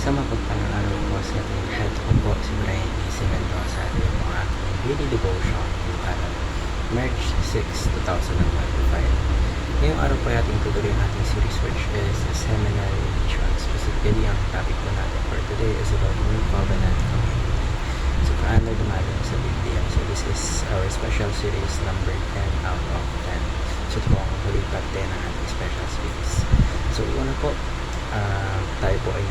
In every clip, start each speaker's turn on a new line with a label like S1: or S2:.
S1: Sa mapagpalang araw po sa ating lahat, ko po si Brian E. Mendoza at yung mga daily devotion entitled March 6, 2025. Ngayong araw po ay ating tutuloy ang ating series which is Seminary Edition. Specifically, ang topic po natin for today is about New Covenant Community. So, paano dumating sa Biblia? So, this is our special series number 10 out of 10. So, ito po ang huling part 10 ng ating special series. So, una po, tayo po ay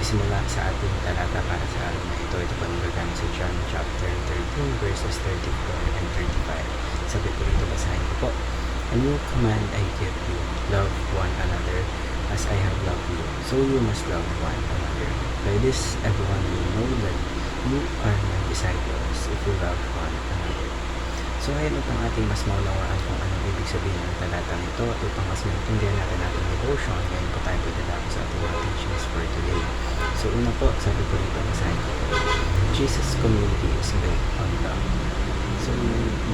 S1: sisimula sa ating talata para sa araw na ito. Ito po ang gagamit sa John chapter 13 verses 34 and 35. Sabi po dito, basahin ko po. A new command I give you, love one another as I have loved you. So you must love one another. By this everyone will know that you are my disciples if you love one another. So ngayon upang ating mas maunawaan kung anong ibig sabihin ng talatang ito at upang mas maintindihan natin ating devotion, ngayon po tayo pagkatapos sa ating mga teachings for today. So una po, sabi po dito, masahin ko po, Jesus' community is built on love. So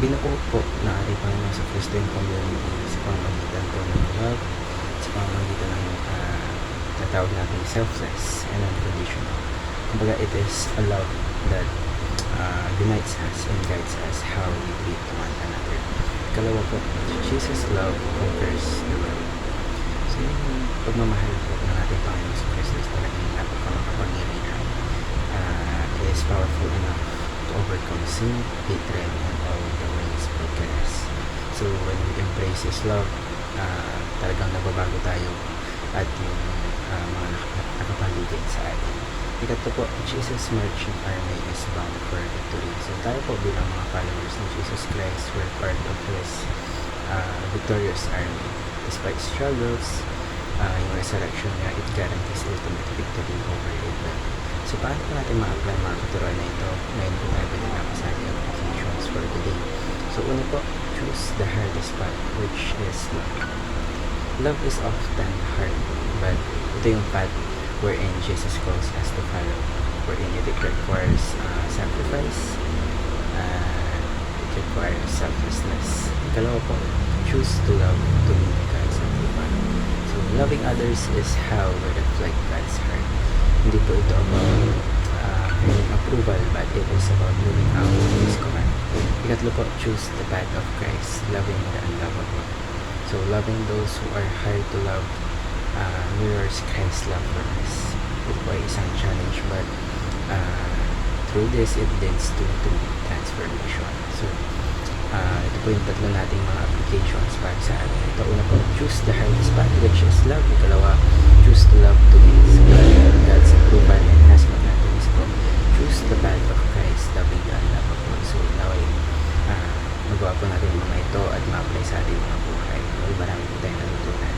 S1: binuo po na ating Panginoon sa Kristo yung community sa pamamagitan po ng love, sa pamamagitan ng natawag natin selfless and unconditional. Kumbaga, it is a love that unites us and guides us how we treat one another. Ikalawa po, Jesus' love conquers the world. So yung pagmamahal po ng ating Panginoon sa Kristo is talagang napaka-makapangyarihan. It is powerful enough to overcome sin, hatred, and all the ways of brokenness. So when we embrace His love, talagang nababago tayo at yung mga nakapaligid sa atin. Ikatlo po, Jesus' marching army is bound for victory. So tayo po bilang mga followers ni Jesus Christ, we're part of His victorious army. Despite struggles, yung resurrection niya, it guarantees ultimate victory over evil. So paano po natin ma-apply mga katuruan na ito? Ngayon po tayo pinagama sa ating applications for today. So una po, choose the hardest path, which is love. Love is often hard, but ito yung path wherein Jesus calls us to follow, wherein it requires sacrifice, it requires selflessness. Ikalawa po, choose to love to meet God's approval. So loving others is how we reflect God's heart. Hindi po ito about earning approval, but it is about moving out of His command. Ikatlo po, choose the path of Christ, loving the unlovable. So loving those who are hard to love mirrors Christ's love for us. Ito po ay isang challenge, but through this, it leads to transformation. So ito po yung tatlo nating mga applications para sa atin. Ito, una po, choose the hardest path, which is love. Ikalawa, choose to love to please God's approval, and last but not least po, choose the path of Christ, loving the unlovable. So naway magawa po natin yung mga ito at ma-apply sa ating mga buhay. Marami po tayong natutunan.